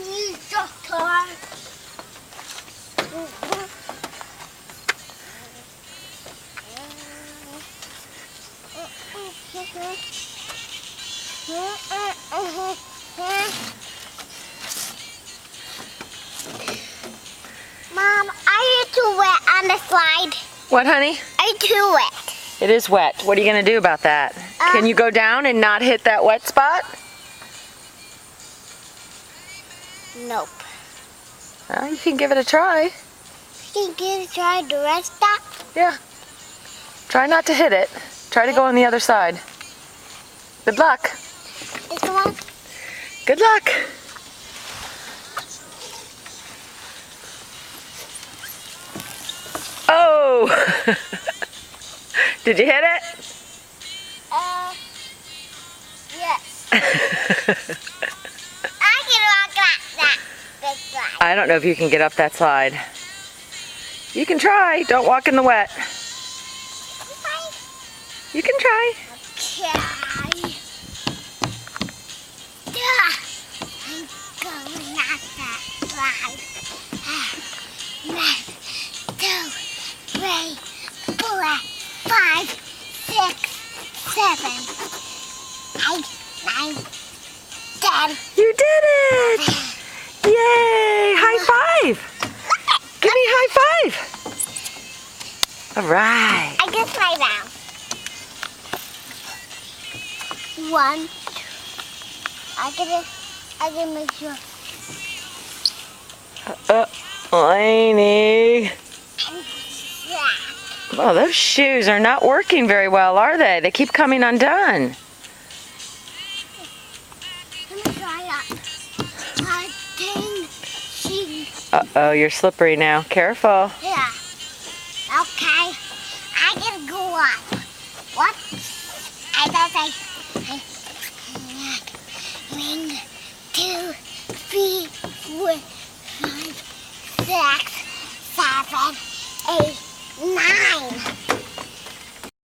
use the car. Mom, are you too wet on the slide? What, honey? Are you too wet? It is wet. What are you going to do about that? Can you go down and not hit that wet spot? Nope. Well, you can give it a try. Can you try the rest stop? Yeah. Try not to hit it. Try to go on the other side. Good luck. This one? Good luck. Oh! Did you hit it? Yes. I can walk like that. Big slide. I don't know if you can get up that slide. You can try. Don't walk in the wet. You can try. Okay. Yeah. I'm going up that slide. 1, 2, 3, 4, 5, 6, 7, 8, 9, 10. You did it! Yay! High five! Give me a high five! All right. I just lie down. 1, 2. I gotta make sure. Lainey. Yeah. Oh, those shoes are not working very well, are they? They keep coming undone. Let me try that. I think she. Uh-oh, you're slippery now. Careful. Yeah. Okay. I can go up. What? I thought 1, 2, 3, 4, 5, 6, 7, 8,